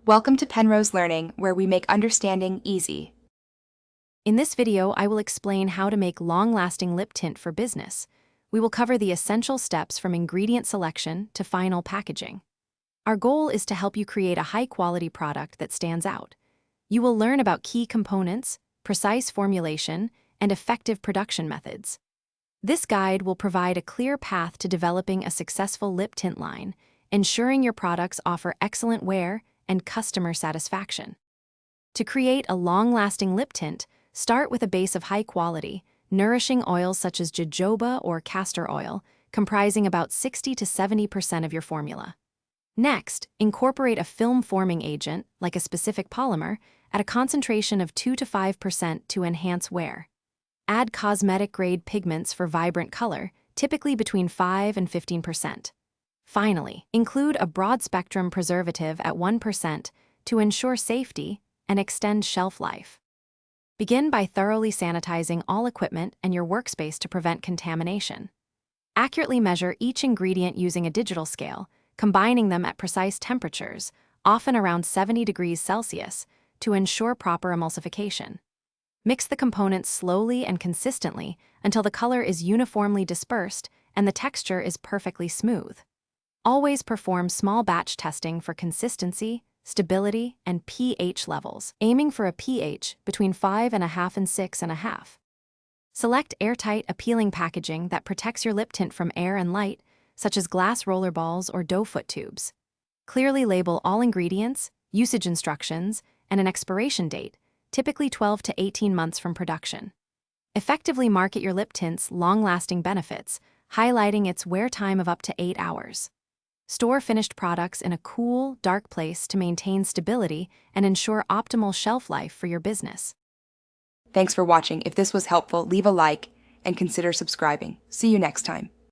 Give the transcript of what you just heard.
Welcome to Penrose Learning, where we make understanding easy. In this video, I will explain how to make long-lasting lip tint for business. We will cover the essential steps from ingredient selection to final packaging. Our goal is to help you create a high-quality product that stands out. You will learn about key components, precise formulation, and effective production methods. This guide will provide a clear path to developing a successful lip tint line, ensuring your products offer excellent wear and customer satisfaction. To create a long-lasting lip tint, start with a base of high-quality, nourishing oils such as jojoba or castor oil, comprising about 60 to 70% of your formula. Next, incorporate a film-forming agent, like a specific polymer, at a concentration of 2 to 5% to enhance wear. Add cosmetic-grade pigments for vibrant color, typically between 5 and 15%. Finally, include a broad-spectrum preservative at 1% to ensure safety and extend shelf life. Begin by thoroughly sanitizing all equipment and your workspace to prevent contamination. Accurately measure each ingredient using a digital scale, combining them at precise temperatures, often around 70 degrees Celsius, to ensure proper emulsification. Mix the components slowly and consistently until the color is uniformly dispersed and the texture is perfectly smooth. Always perform small batch testing for consistency, stability, and pH levels, aiming for a pH between 5.5 and 6.5. Select airtight, appealing packaging that protects your lip tint from air and light, such as glass roller balls or dough foot tubes. Clearly label all ingredients, usage instructions, and an expiration date, typically 12 to 18 months from production. Effectively market your lip tint's long-lasting benefits, highlighting its wear time of up to 8 hours. Store finished products in a cool, dark place to maintain stability and ensure optimal shelf life for your business. Thanks for watching. If this was helpful, leave a like and consider subscribing. See you next time.